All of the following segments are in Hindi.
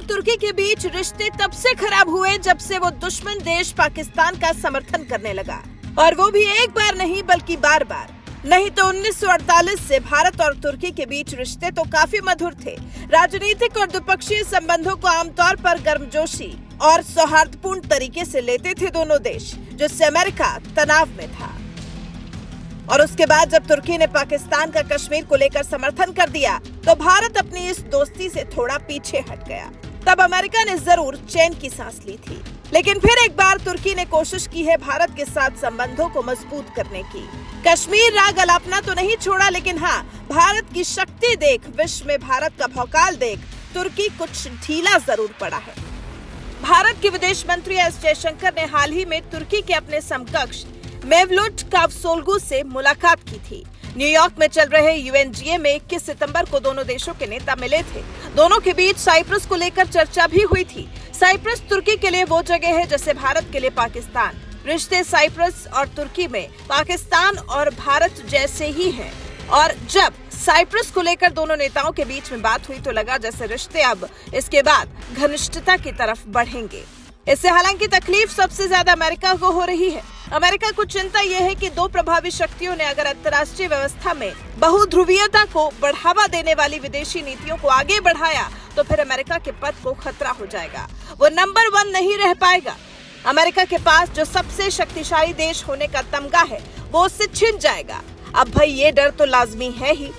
तुर्की के बीच रिश्ते तब से खराब हुए जब से वो दुश्मन देश पाकिस्तान का समर्थन करने लगा, और वो भी एक बार नहीं बल्कि बार बार। नहीं तो 1948 से भारत और तुर्की के बीच रिश्ते तो काफी मधुर थे। राजनीतिक और द्विपक्षीय संबंधों को आमतौर पर गर्मजोशी और सौहार्दपूर्ण तरीके से लेते थे दोनों देश, जिससे अमेरिका तनाव में था। और उसके बाद जब तुर्की ने पाकिस्तान का कश्मीर को लेकर समर्थन कर दिया, तो भारत अपनी इस दोस्ती से थोड़ा पीछे हट गया। तब अमेरिका ने जरूर चैन की सांस ली थी, लेकिन फिर एक बार तुर्की ने कोशिश की है भारत के साथ संबंधों को मजबूत करने की। कश्मीर राग अलापना तो नहीं छोड़ा, लेकिन हाँ, भारत की शक्ति देख, विश्व में भारत का भौकाल देख तुर्की कुछ ढीला जरूर पड़ा है। भारत के विदेश मंत्री एस जयशंकर ने हाल ही में तुर्की के अपने समकक्ष मेवलुट कावसोग्लू से मुलाकात की थी। न्यूयॉर्क में चल रहे UNGA में 21 सितंबर को दोनों देशों के नेता मिले थे। दोनों के बीच साइप्रस को लेकर चर्चा भी हुई थी। साइप्रस तुर्की के लिए वो जगह है जैसे भारत के लिए पाकिस्तान। रिश्ते साइप्रस और तुर्की में पाकिस्तान और भारत जैसे ही हैं। और जब साइप्रस को लेकर दोनों नेताओं के बीच में बात हुई तो लगा जैसे रिश्ते अब इसके बाद घनिष्ठता की तरफ बढ़ेंगे। इससे हालांकि तकलीफ सबसे ज्यादा अमेरिका को हो रही है। अमेरिका को चिंता यह है कि दो प्रभावी शक्तियों ने अगर अंतर्राष्ट्रीय व्यवस्था में बहुध्रुवीयता को बढ़ावा देने वाली विदेशी नीतियों को आगे बढ़ाया तो फिर अमेरिका के पद को खतरा हो जाएगा। वो नंबर 1 नहीं रह पाएगा। अमेरिका के पास जो सबसे शक्तिशाली देश होने का तमगा है वो उससे छिन जाएगा। अब भाई ये डर तो लाजमी है ही।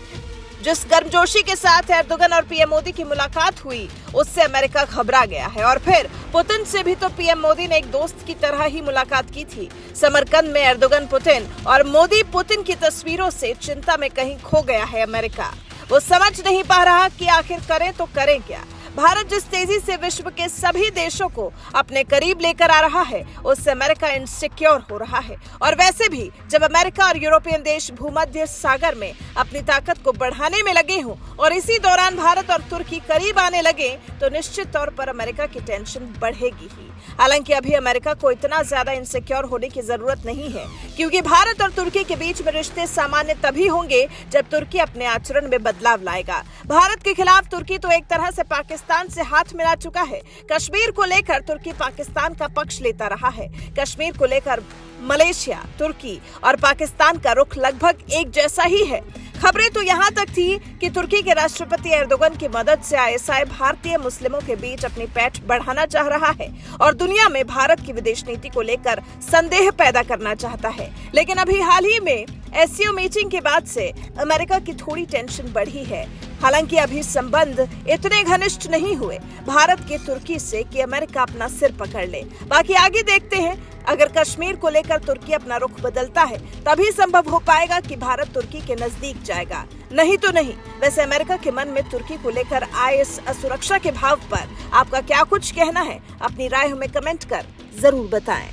जिस गर्मजोशी के साथ एर्दोगन और पीएम मोदी की मुलाकात हुई उससे अमेरिका घबरा गया है। और फिर पुतिन से भी तो पीएम मोदी ने एक दोस्त की तरह ही मुलाकात की थी। समरकंद में एर्दोगन पुतिन और मोदी पुतिन की तस्वीरों से चिंता में कहीं खो गया है अमेरिका। वो समझ नहीं पा रहा कि आखिर करें तो करें क्या। भारत जिस तेजी से विश्व के सभी देशों को अपने करीब लेकर आ रहा है उससे अमेरिका इनसिक्योर हो रहा है। और वैसे भी जब अमेरिका और यूरोपियन देश भूमध्य सागर में अपनी ताकत को बढ़ाने में लगे हों और इसी दौरान भारत और तुर्की करीब आने लगे तो निश्चित तौर पर अमेरिका की टेंशन बढ़ेगी ही। हालांकि अभी अमेरिका को इतना ज्यादा इनसिक्योर होने की जरूरत नहीं है, क्योंकि भारत और तुर्की के बीच में रिश्ते सामान्य तभी होंगे जब तुर्की अपने आचरण में बदलाव लाएगा। भारत के खिलाफ तुर्की तो एक तरह से पाकिस्तान से हाथ मिला चुका है। कश्मीर को लेकर तुर्की पाकिस्तान का पक्ष लेता रहा है। कश्मीर को लेकर मलेशिया, तुर्की और पाकिस्तान का रुख लगभग एक जैसा ही है। खबरें तो यहाँ तक थी कि तुर्की के राष्ट्रपति एर्दोगन की मदद से ISI भारतीय मुस्लिमों के बीच अपनी पैठ बढ़ाना चाह रहा है और दुनिया में भारत की विदेश नीति को लेकर संदेह पैदा करना चाहता है। लेकिन अभी हाल ही में SCO मीटिंग के बाद से अमेरिका की थोड़ी टेंशन बढ़ी है। हालांकि अभी संबंध इतने घनिष्ठ नहीं हुए भारत के तुर्की से कि अमेरिका अपना सिर पकड़ ले। बाकी आगे देखते हैं। अगर कश्मीर को लेकर तुर्की अपना रुख बदलता है तभी संभव हो पाएगा कि भारत तुर्की के नजदीक जाएगा, नहीं तो नहीं। वैसे अमेरिका के मन में तुर्की को लेकर आए इस असुरक्षा के भाव पर आपका क्या कुछ कहना है? अपनी राय हमें कमेंट कर जरूर बताएं।